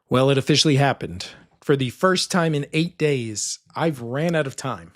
Well, it officially happened. For the first time in 8 days, I've ran out of time.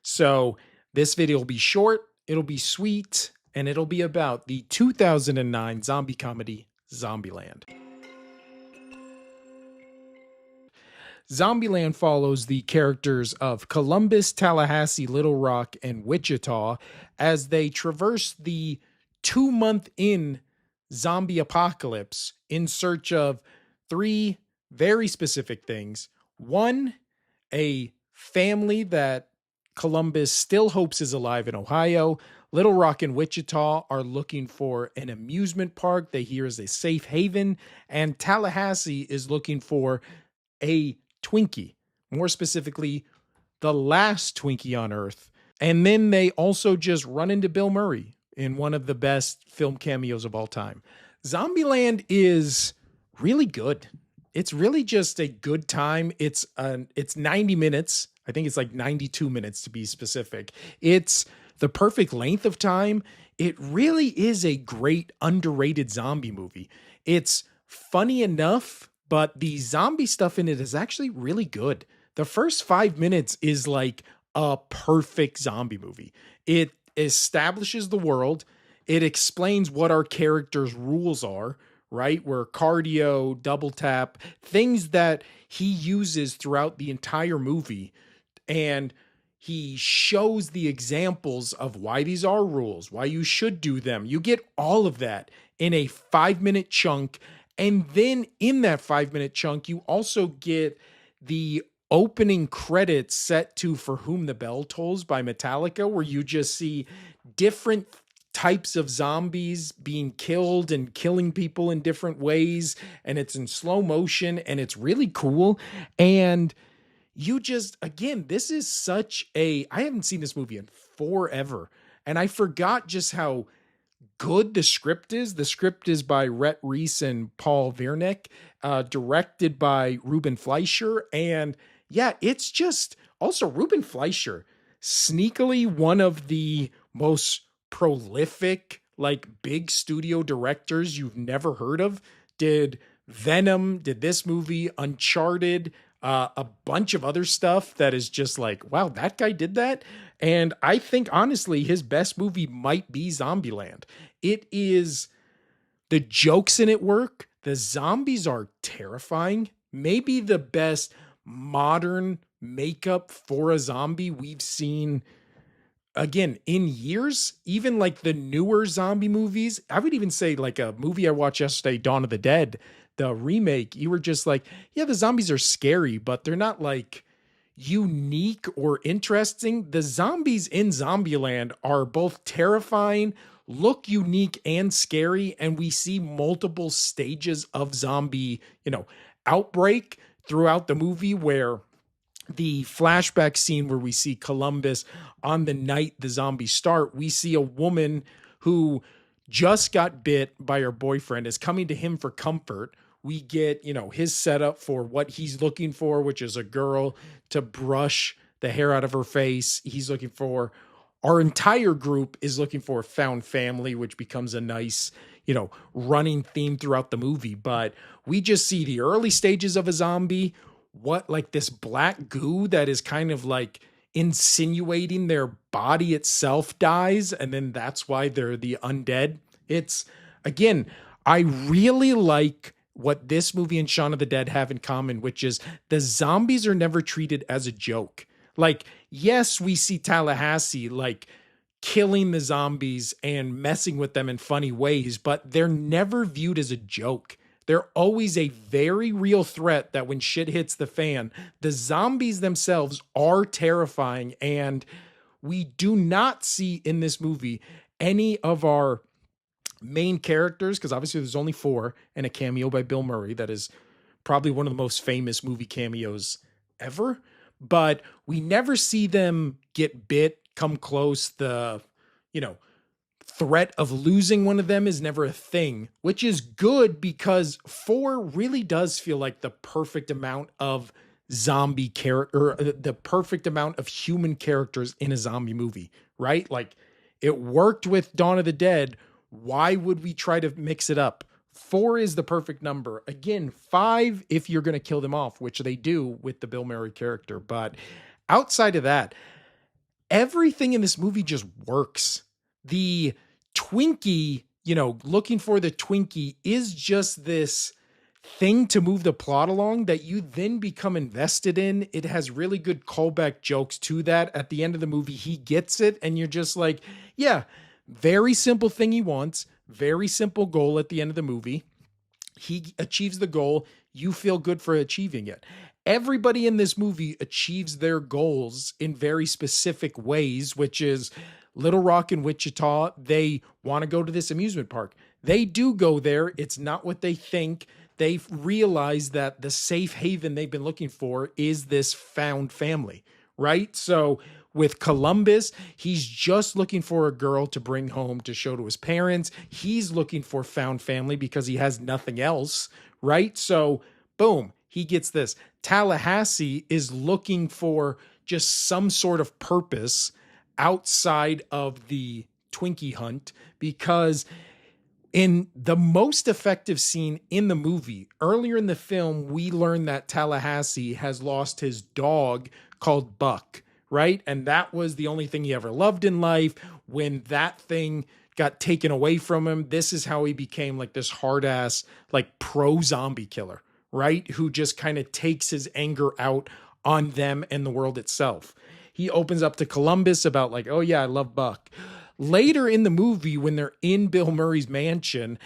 So this video will be short, it'll be sweet, and it'll be about the 2009 zombie comedy, Zombieland. Zombieland follows the characters of Columbus, Tallahassee, Little Rock, and Wichita as they traverse the 2-month in zombie apocalypse in search of three very specific things. One, a family that Columbus still hopes is alive in Ohio. Little Rock and Wichita are looking for an amusement park they hear is a safe haven. And Tallahassee is looking for a Twinkie, more specifically, the last Twinkie on Earth. And then they also just run into Bill Murray in one of the best film cameos of all time. Zombieland is really good. It's really just a good time. It's 90 minutes. I think it's like 92 minutes to be specific. It's the perfect length of time. It really is a great underrated zombie movie. It's funny enough, but the zombie stuff in it is actually really good. The first 5 minutes is like a perfect zombie movie. It establishes the world. It explains what our characters' rules are, right? Where cardio, double tap, things that he uses throughout the entire movie. And he shows the examples of why these are rules, why you should do them. You get all of that in a 5-minute chunk. And then in that 5-minute chunk, you also get the opening credits set to For Whom the Bell Tolls by Metallica, where you just see different types of zombies being killed and killing people in different ways. And it's in slow motion and it's really cool. And you just, again, this is I haven't seen this movie in forever. And I forgot just how good the script is. The script is by Rhett, Reese, and Paul Wernick, directed by Ruben Fleischer. And yeah, it's just also Ruben Fleischer, sneakily one of the most prolific, like big studio directors you've never heard of. Did Venom, did this movie, Uncharted, a bunch of other stuff that is just like, wow, that guy did that. And I think honestly, his best movie might be Zombieland. It is, the jokes in it work. The zombies are terrifying. Maybe the best modern makeup for a zombie we've seen, again, in years. Even like the newer zombie movies. I would even say like a movie I watched yesterday, Dawn of the Dead, the remake. You were just like, yeah, the zombies are scary, but they're not like unique or interesting. The zombies in Zombieland are both terrifying, look unique and scary, and we see multiple stages of zombie, outbreak throughout the movie, where the flashback scene where we see Columbus on the night the zombies start, we see a woman who just got bit by her boyfriend, is coming to him for comfort. We get, his setup for what he's looking for, which is a girl to brush the hair out of her face. He's looking for, our entire group is looking for a found family, which becomes a nice, running theme throughout the movie. But we just see the early stages of a zombie, what, like this black goo that is kind of like insinuating their body itself dies. And then that's why they're the undead. It's, again, I really like what this movie and Shaun of the Dead have in common, which is the zombies are never treated as a joke. Like, yes, we see Tallahassee like killing the zombies and messing with them in funny ways, but they're never viewed as a joke. They're always a very real threat that when shit hits the fan, the zombies themselves are terrifying. And we do not see in this movie any of our main characters, because obviously there's only 4 and a cameo by Bill Murray. That is probably one of the most famous movie cameos ever. But we never see them get bit, come close. The, threat of losing one of them is never a thing, which is good because 4 really does feel like the perfect amount of zombie character, or the perfect amount of human characters in a zombie movie, right? Like, it worked with Dawn of the Dead. Why would we try to mix it up? 4 is the perfect number. Again, 5 if you're going to kill them off, which they do with the Bill Murray character. But outside of that, everything in this movie just works. The Twinkie, looking for the Twinkie is just this thing to move the plot along that you then become invested in. It has really good callback jokes to that. At the end of the movie, he gets it, and you're just like, yeah, very simple thing he wants, very simple goal at the end of the movie. He achieves the goal. You feel good for achieving it. Everybody in this movie achieves their goals in very specific ways, which is Little Rock and Wichita. They want to go to this amusement park. They do go there. It's not what they think. They've realized that the safe haven they've been looking for is this found family, right? So with Columbus, he's just looking for a girl to bring home to show to his parents. He's looking for found family because he has nothing else, right? So boom, he gets this. Tallahassee is looking for just some sort of purpose outside of the Twinkie hunt, because in the most effective scene in the movie, earlier in the film, we learn that Tallahassee has lost his dog called Buck, right? And that was the only thing he ever loved in life. When that thing got taken away from him, this is how he became like this hard ass, like pro zombie killer, right? Who just kind of takes his anger out on them and the world itself. He opens up to Columbus about like, oh yeah, I love Buck. Later in the movie, when they're in Bill Murray's mansion,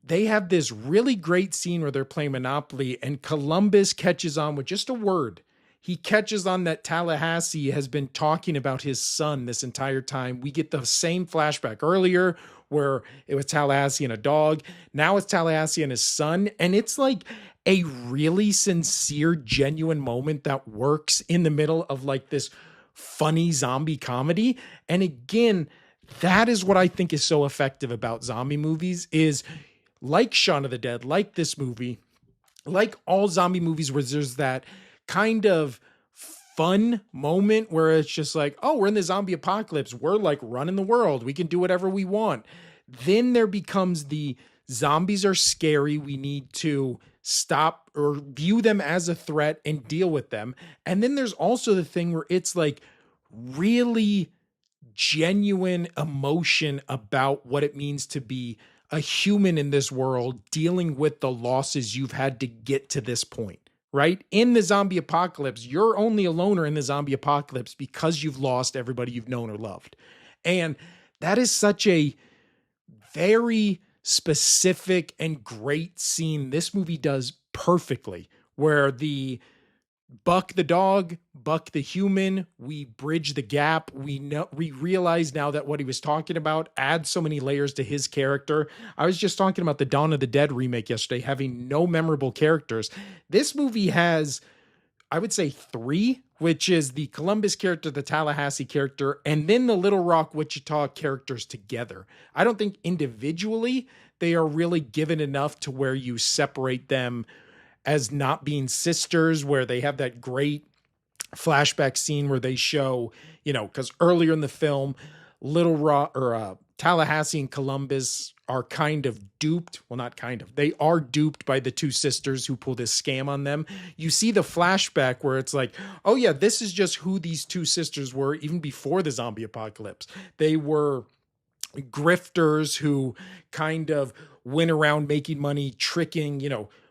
they have this really great scene where they're playing Monopoly, and Columbus catches on with just a word. He catches on that Tallahassee has been talking about his son this entire time. We get the same flashback earlier where it was Tallahassee and a dog. Now it's Tallahassee and his son. And it's like a really sincere, genuine moment that works in the middle of like this funny zombie comedy. And again, that is what I think is so effective about zombie movies, is like Shaun of the Dead, like this movie, like all zombie movies where there's that kind of fun moment where it's just like, oh, we're in the zombie apocalypse. We're like running the world. We can do whatever we want. Then there becomes the zombies are scary. We need to stop or view them as a threat and deal with them. And then there's also the thing where it's like really genuine emotion about what it means to be a human in this world, dealing with the losses you've had to get to this point, right? In the zombie apocalypse, you're only a loner in the zombie apocalypse because you've lost everybody you've known or loved. And that is such a very specific and great scene this movie does perfectly, where the Buck the dog, Buck the human, we bridge the gap. We realize now that what he was talking about adds so many layers to his character. I was just talking about the Dawn of the Dead remake yesterday, having no memorable characters. This movie has, I would say, 3, which is the Columbus character, the Tallahassee character, and then the Little Rock, Wichita characters together. I don't think individually they are really given enough to where you separate them as not being sisters, where they have that great flashback scene where they show, because earlier in the film, Little Rock or Tallahassee and Columbus are kind of duped. Well, not kind of. They are duped by the 2 sisters who pull this scam on them. You see the flashback where it's like, oh yeah, this is just who these 2 sisters were even before the zombie apocalypse. They were grifters who kind of went around making money, tricking,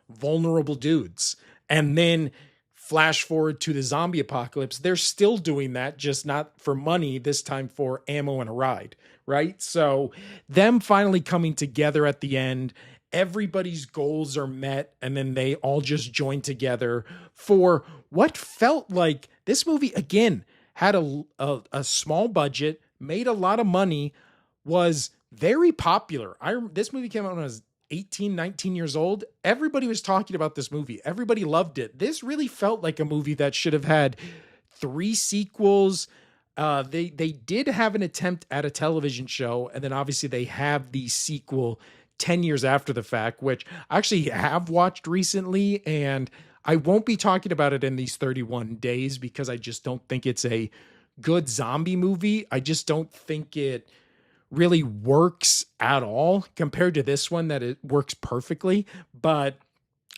vulnerable dudes. And then flash forward to the zombie apocalypse, they're still doing that, just not for money, this time for ammo and a ride, right? So them finally coming together at the end, everybody's goals are met, and then they all just join together for what felt like this movie, again, had a small budget, made a lot of money, was very popular. This movie came out when I was 18, 19 years old. Everybody was talking about this movie. Everybody loved it. This really felt like a movie that should have had 3 sequels. They did have an attempt at a television show, and then obviously they have the sequel 10 years after the fact, which I actually have watched recently, and I won't be talking about it in these 31 days because I just don't think it's a good zombie movie. I just don't think it really works at all compared to this one that it works perfectly. But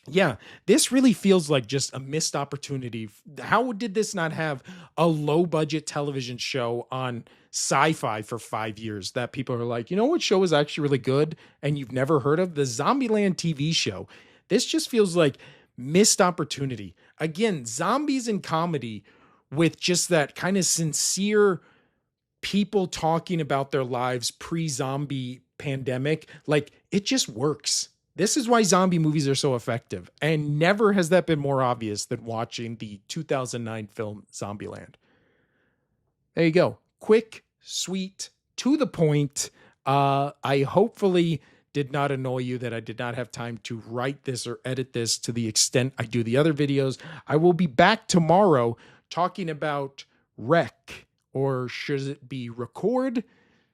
yeah, this really feels like just a missed opportunity. How did this not have a low budget television show on sci-fi for 5 years that people are like, you know what show is actually really good and you've never heard of? The Zombieland TV show. This just feels like missed opportunity. Again, zombies in comedy with just that kind of sincere people talking about their lives pre-zombie pandemic. Like, it just works. This is why zombie movies are so effective. And never has that been more obvious than watching the 2009 film Zombieland. There you go. Quick, sweet, to the point. I hopefully did not annoy you that I did not have time to write this or edit this to the extent I do the other videos. I will be back tomorrow talking about Rec, or should it be Record,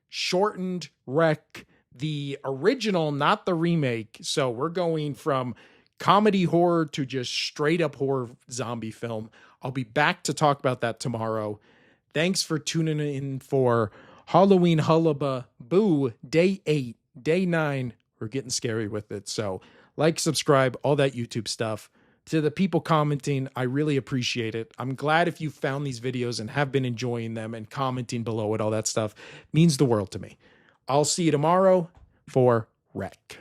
shortened Rec, the original, not the remake. So we're going from comedy horror to just straight up horror zombie film. I'll be back to talk about that tomorrow. Thanks for tuning in for Halloween Hullaba Boo Day 8, Day 9. We're getting scary with it. So like, subscribe, all that YouTube stuff. To the people commenting, I really appreciate it. I'm glad if you found these videos and have been enjoying them and commenting below it, all that stuff means the world to me. I'll see you tomorrow for Rec.